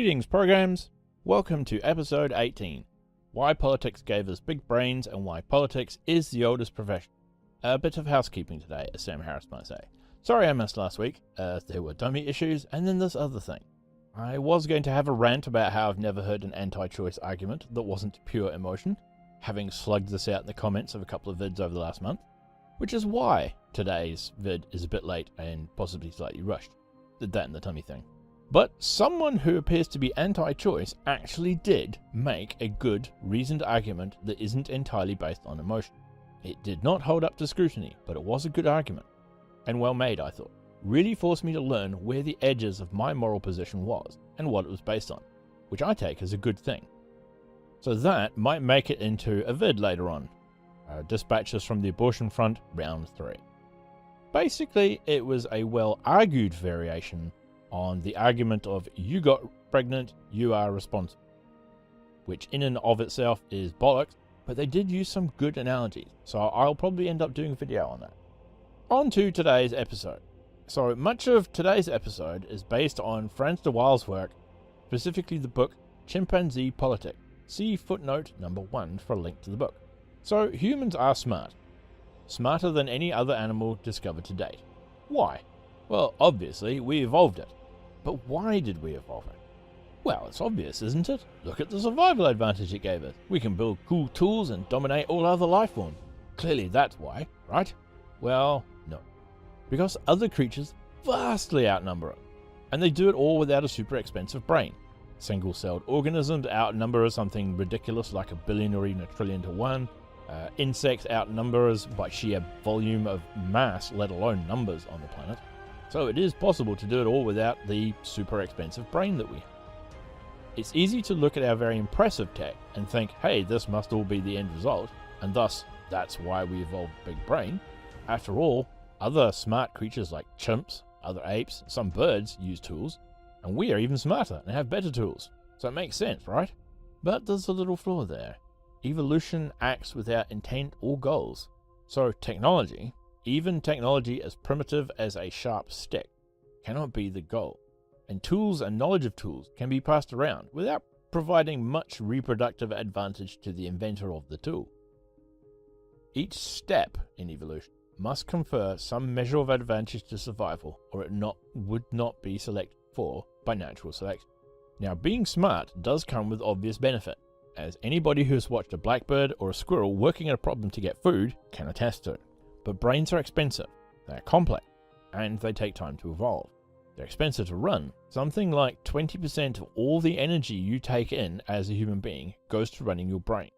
Greetings, programs! Welcome to episode 18, Why Politics Gave Us Big Brains and Why Politics is the Oldest Profession. A bit of housekeeping today, as Sam Harris might say. Sorry I missed last week, there were dummy issues, and then this other thing. I was going to have a rant about how I've never heard an anti-choice argument that wasn't pure emotion, having slugged this out in the comments of a couple of vids over the last month, which is why today's vid is a bit late and possibly slightly rushed. Did that in the tummy thing. But someone who appears to be anti-choice actually did make a good, reasoned argument that isn't entirely based on emotion. It did not hold up to scrutiny, but it was a good argument. And well made, I thought. Really forced me to learn where the edges of my moral position was, and what it was based on, which I take as a good thing. So that might make it into a vid later on. Dispatches from the abortion front, round 3. Basically, it was a well-argued variation on the argument of you got pregnant, you are responsible, which in and of itself is bollocks, but they did use some good analogies, so I'll probably end up doing a video on that. On to today's episode. So much of today's episode is based on Franz de Waal's work, specifically the book Chimpanzee Politics. See footnote number 1 for a link to the book. So humans are smart. Smarter than any other animal discovered to date. Why? Well, obviously we evolved it. But why did we evolve it? Well, it's obvious, isn't it? Look at the survival advantage it gave us. We can build cool tools and dominate all other life forms. Clearly that's why, right? Well, no. Because other creatures vastly outnumber us. And they do it all without a super expensive brain. Single-celled organisms outnumber us something ridiculous like 1 billion or even 1 trillion to 1. Insects outnumber us by sheer volume of mass, let alone numbers on the planet. So it is possible to do it all without the super expensive brain that we have. It's easy to look at our very impressive tech and think, hey, this must all be the end result, and thus that's why we evolved big brain. After all, other smart creatures like chimps, other apes, some birds use tools, and we are even smarter and have better tools. So it makes sense, right? But there's a little flaw there. Evolution acts without intent or goals. So technology, even technology as primitive as a sharp stick, cannot be the goal. And tools and knowledge of tools can be passed around without providing much reproductive advantage to the inventor of the tool. Each step in evolution must confer some measure of advantage to survival, or it would not be selected for by natural selection. Now, being smart does come with obvious benefit, as anybody who has watched a blackbird or a squirrel working at a problem to get food can attest to. But brains are expensive, they are complex, and they take time to evolve. They're expensive to run. Something like 20% of all the energy you take in as a human being goes to running your brain.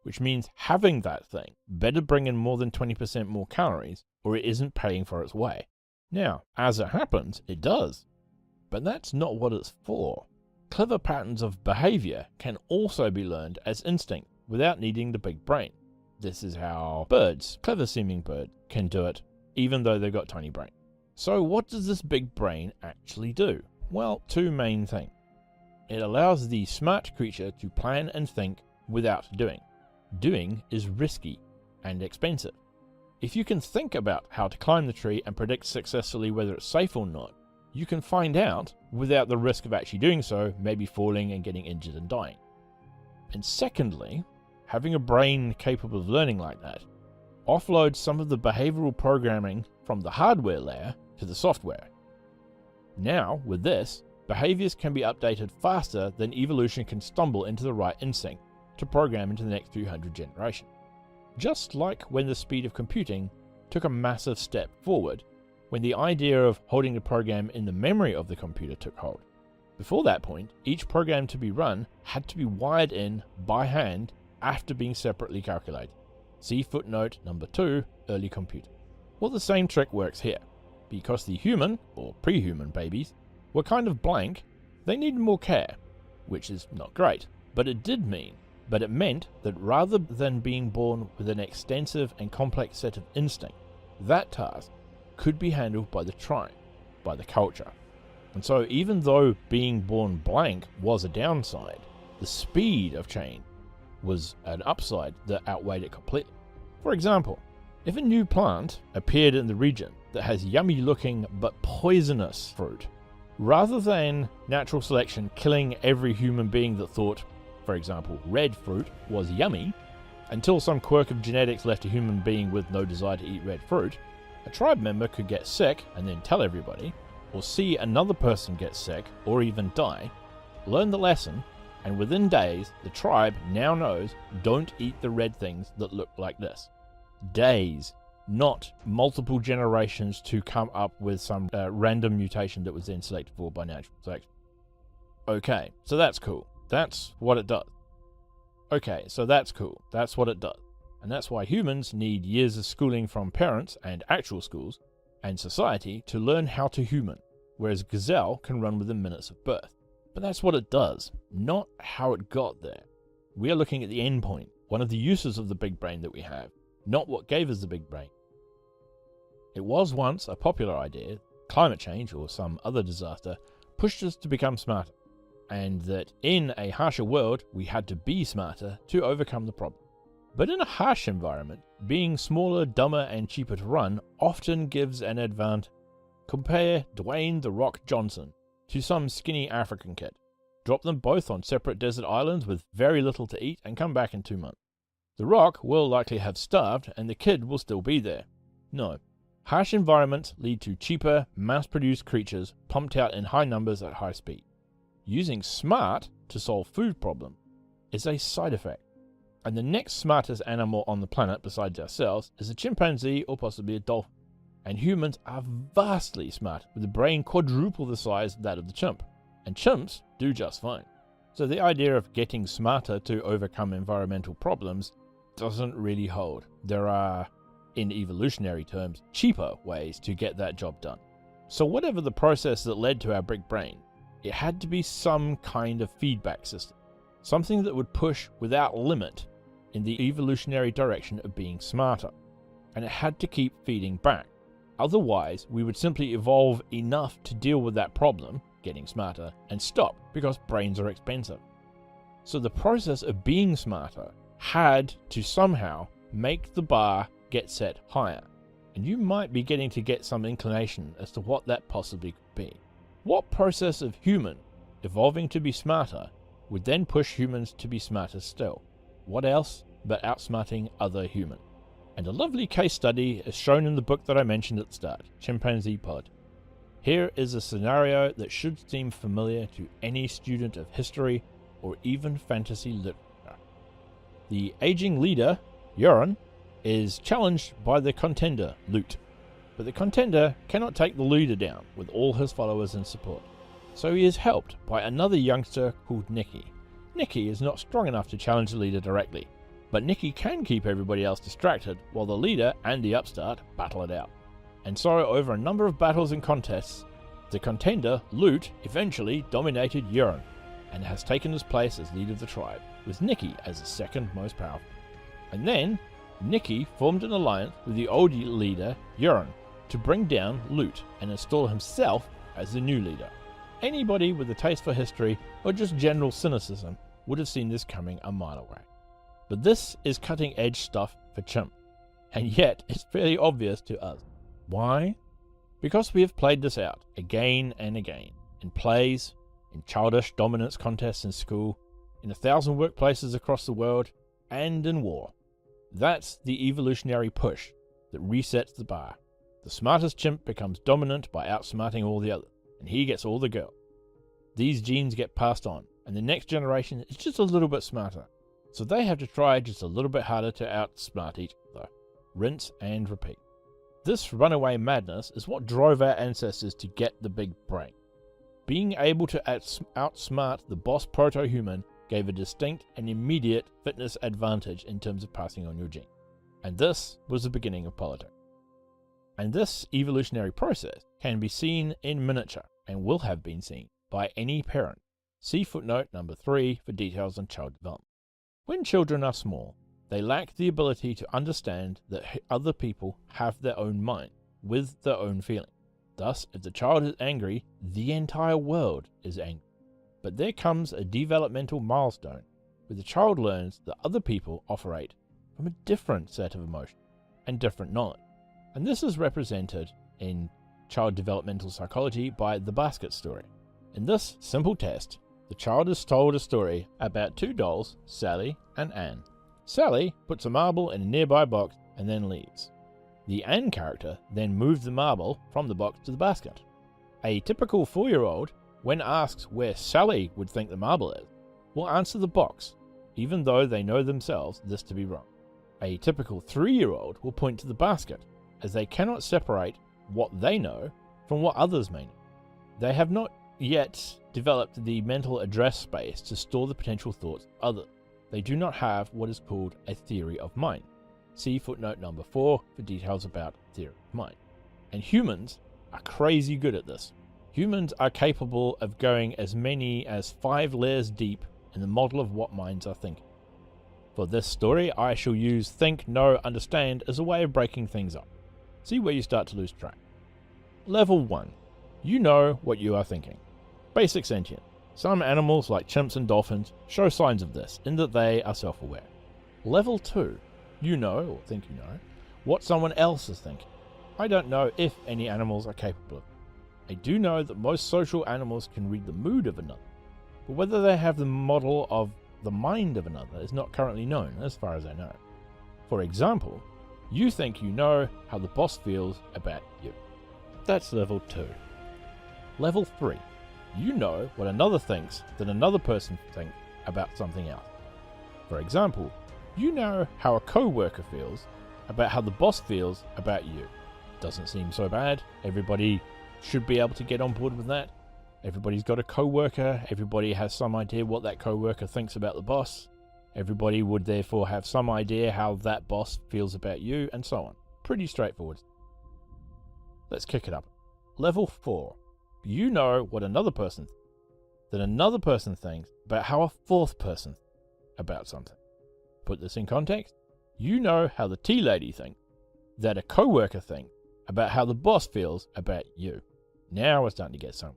Which means having that thing better bring in more than 20% more calories, or it isn't paying for its way. Now, as it happens, it does. But that's not what it's for. Clever patterns of behavior can also be learned as instinct without needing the big brain. This is how birds, clever-seeming birds, can do it, even though they've got tiny brains. So what does this big brain actually do? Well, 2 main things. It allows the smart creature to plan and think without doing. Doing is risky and expensive. If you can think about how to climb the tree and predict successfully whether it's safe or not, you can find out without the risk of actually doing so, maybe falling and getting injured and dying. And secondly, having a brain capable of learning like that offloads some of the behavioral programming from the hardware layer to the software. Now, with this, behaviors can be updated faster than evolution can stumble into the right instinct to program into the next 200 generations. Just like when the speed of computing took a massive step forward when the idea of holding the program in the memory of the computer took hold. Before that point, each program to be run had to be wired in by hand after being separately calculated. See footnote number 2, early computing. Well, the same trick works here. Because the human, or pre-human babies, were kind of blank, they needed more care, which is not great, but it meant that rather than being born with an extensive and complex set of instincts, that task could be handled by the tribe, by the culture. And so even though being born blank was a downside, the speed of change was an upside that outweighed it completely. For example, if a new plant appeared in the region that has yummy looking but poisonous fruit, Rather than natural selection killing every human being that thought, for example, red fruit was yummy, until some quirk of genetics left a human being with no desire to eat red fruit, a tribe member could get sick and then tell everybody, or see another person get sick or even die, learn the lesson, and within days the tribe now knows don't eat the red things that look like this. Days, not multiple generations to come up with some random mutation that was then selected for by natural selection. Okay, so that's cool. That's what it does. Okay, so that's cool. That's what it does. And that's why humans need years of schooling from parents and actual schools and society to learn how to human, whereas gazelle can run within minutes of birth. But that's what it does, not how it got there. We are looking at the end point, one of the uses of the big brain that we have, not what gave us the big brain. It was once a popular idea, climate change or some other disaster pushed us to become smarter, and that in a harsher world we had to be smarter to overcome the problem. But in a harsh environment, being smaller, dumber and cheaper to run often gives an advantage. Compare Dwayne "The Rock" Johnson to some skinny African kid. Drop them both on separate desert islands with very little to eat and come back in 2 months. The Rock will likely have starved and the kid will still be there. No. Harsh environments lead to cheaper, mass-produced creatures pumped out in high numbers at high speed. Using smart to solve food problems is a side effect. And the next smartest animal on the planet besides ourselves is a chimpanzee or possibly a dolphin. And humans are vastly smart, with a brain quadruple the size of that of the chimp. And chimps do just fine. So the idea of getting smarter to overcome environmental problems doesn't really hold. There are, in evolutionary terms, cheaper ways to get that job done. So whatever the process that led to our big brain, it had to be some kind of feedback system. Something that would push without limit in the evolutionary direction of being smarter. And it had to keep feeding back. Otherwise, we would simply evolve enough to deal with that problem, getting smarter, and stop because brains are expensive. So the process of being smarter had to somehow make the bar get set higher. And you might be getting to get some inclination as to what that possibly could be. What process of human evolving to be smarter would then push humans to be smarter still? What else but outsmarting other humans? And a lovely case study is shown in the book that I mentioned at the start, Chimpanzee Pod. Here is a scenario that should seem familiar to any student of history or even fantasy literature. The aging leader, Euron, is challenged by the contender, Loot. But the contender cannot take the leader down with all his followers and support. So he is helped by another youngster called Nicky. Nicky is not strong enough to challenge the leader directly, but Nicky can keep everybody else distracted while the leader and the upstart battle it out. And so over a number of battles and contests, the contender, Loot, eventually dominated Euron and has taken his place as leader of the tribe, with Nicky as the second most powerful. And then, Nicky formed an alliance with the old leader, Euron, to bring down Loot and install himself as the new leader. Anybody with a taste for history or just general cynicism would have seen this coming a mile away. But this is cutting edge stuff for chimp, and yet it's fairly obvious to us. Why? Because we have played this out again and again, in plays, in childish dominance contests in school, in 1,000 workplaces across the world, and in war. That's the evolutionary push that resets the bar. The smartest chimp becomes dominant by outsmarting all the others, and he gets all the girls. These genes get passed on, and the next generation is just a little bit smarter. So they have to try just a little bit harder to outsmart each other. Rinse and repeat. This runaway madness is what drove our ancestors to get the big brain. Being able to outsmart the boss proto-human gave a distinct and immediate fitness advantage in terms of passing on your gene. And this was the beginning of politics. And this evolutionary process can be seen in miniature, and will have been seen, by any parent. See footnote number 3 for details on child development. When children are small, they lack the ability to understand that other people have their own mind, with their own feelings. Thus, if the child is angry, the entire world is angry. But there comes a developmental milestone, where the child learns that other people operate from a different set of emotions, and different knowledge. And this is represented in child developmental psychology by The Basket Story. In this simple test, the child is told a story about two dolls, Sally and Anne. Sally puts a marble in a nearby box and then leaves. The Anne character then moves the marble from the box to the basket. A typical 4-year-old, when asked where Sally would think the marble is, will answer the box, even though they know themselves this to be wrong. A typical 3-year-old will point to the basket, as they cannot separate what they know from what others may know. They have not yet developed the mental address space to store the potential thoughts of others. They do not have what is called a theory of mind. See footnote number 4 for details about theory of mind. And humans are crazy good at this. Humans are capable of going as many as 5 layers deep in the model of what minds are thinking. For this story, I shall use think, know, understand as a way of breaking things up. See where you start to lose track. Level 1. You know what you are thinking. Basic sentience. Some animals, like chimps and dolphins, show signs of this in that they are self-aware. Level 2. You know, or think you know, what someone else is thinking. I don't know if any animals are capable of it. I do know that most social animals can read the mood of another, but whether they have the model of the mind of another is not currently known, as far as I know. For example, you think you know how the boss feels about you. That's level 2. Level 3. You know what another thinks that another person thinks about something else. For example, you know how a co-worker feels about how the boss feels about you. Doesn't seem so bad. Everybody should be able to get on board with that. Everybody's got a co-worker. Everybody has some idea what that co-worker thinks about the boss. Everybody would therefore have some idea how that boss feels about you, and so on. Pretty straightforward. Let's kick it up. Level 4. You know what another person thinks that another person thinks about how a fourth person thinks about something. Put this in context. You know how the tea lady thinks that a co-worker thinks about how the boss feels about you. Now we're starting to get somewhere.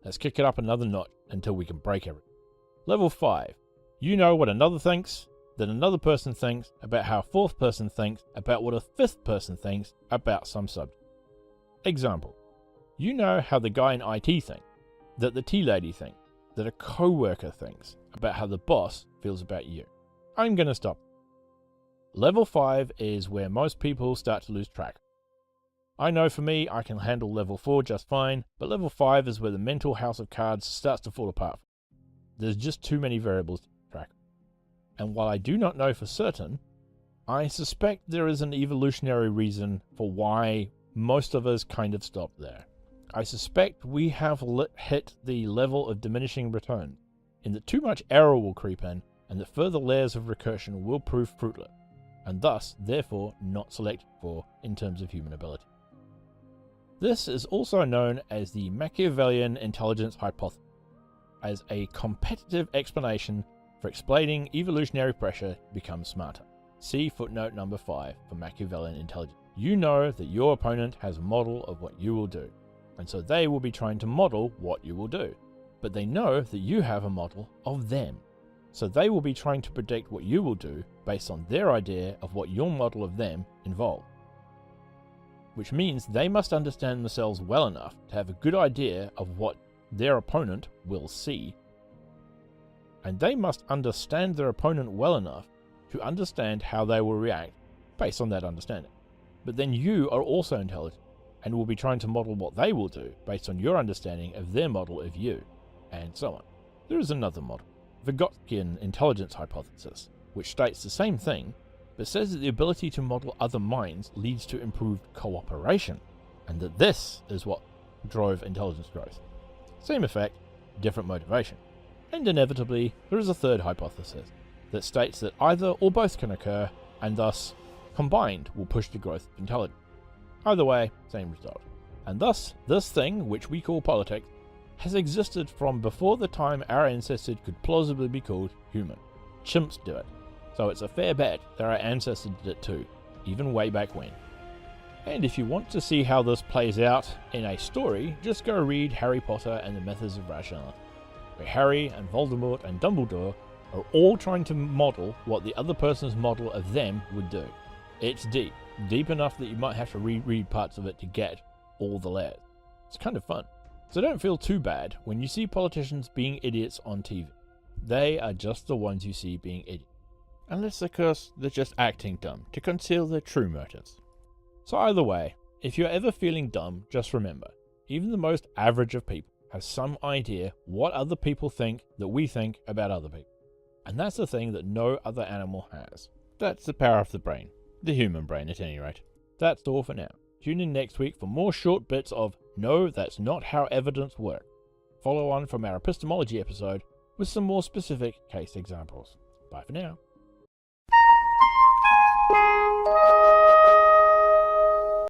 Let's kick it up another notch until we can break everything. Level 5. You know what another thinks that another person thinks about how a fourth person thinks about what a fifth person thinks about some subject. Example. You know how the guy in IT thinks that the tea lady thinks that a co-worker thinks about how the boss feels about you. I'm going to stop. Level 5 is where most people start to lose track. I know for me, I can handle level 4 just fine, but level 5 is where the mental house of cards starts to fall apart. There's just too many variables to keep track. And while I do not know for certain, I suspect there is an evolutionary reason for why most of us kind of stop there. I suspect we have hit the level of diminishing return, in that too much error will creep in, and that further layers of recursion will prove fruitless, and thus, therefore, not selected for in terms of human ability. This is also known as the Machiavellian intelligence hypothesis, as a competitive explanation for explaining evolutionary pressure to become smarter. See footnote number 5 for Machiavellian intelligence. You know that your opponent has a model of what you will do, and so they will be trying to model what you will do. But they know that you have a model of them, so they will be trying to predict what you will do based on their idea of what your model of them involves. Which means they must understand themselves well enough to have a good idea of what their opponent will see. And they must understand their opponent well enough to understand how they will react based on that understanding. But then you are also intelligent and will be trying to model what they will do based on your understanding of their model of you, and so on. There is another model, Vygotskian intelligence hypothesis, which states the same thing, but says that the ability to model other minds leads to improved cooperation, and that this is what drove intelligence growth. Same effect, different motivation. And inevitably, there is a third hypothesis that states that either or both can occur, and thus, combined will push the growth of intelligence. Either way, same result. And thus, this thing, which we call politics, has existed from before the time our ancestors could plausibly be called human. Chimps do it, so it's a fair bet that our ancestors did it too, even way back when. And if you want to see how this plays out in a story, just go read Harry Potter and the Methods of Rationality, where Harry and Voldemort and Dumbledore are all trying to model what the other person's model of them would do. It's deep enough that you might have to reread parts of it to get all the layers. It's kind of fun. So don't feel too bad when you see politicians being idiots on TV. They are just the ones you see being idiots. Unless, of course, they're just acting dumb to conceal their true motives. So either way, if you're ever feeling dumb, just remember, even the most average of people have some idea what other people think that we think about other people. And that's the thing that no other animal has. That's the power of the brain. The human brain, at any rate. That's all for now. Tune in next week for more short bits of "No, that's not how evidence works." Follow on from our epistemology episode with some more specific case examples. Bye for now.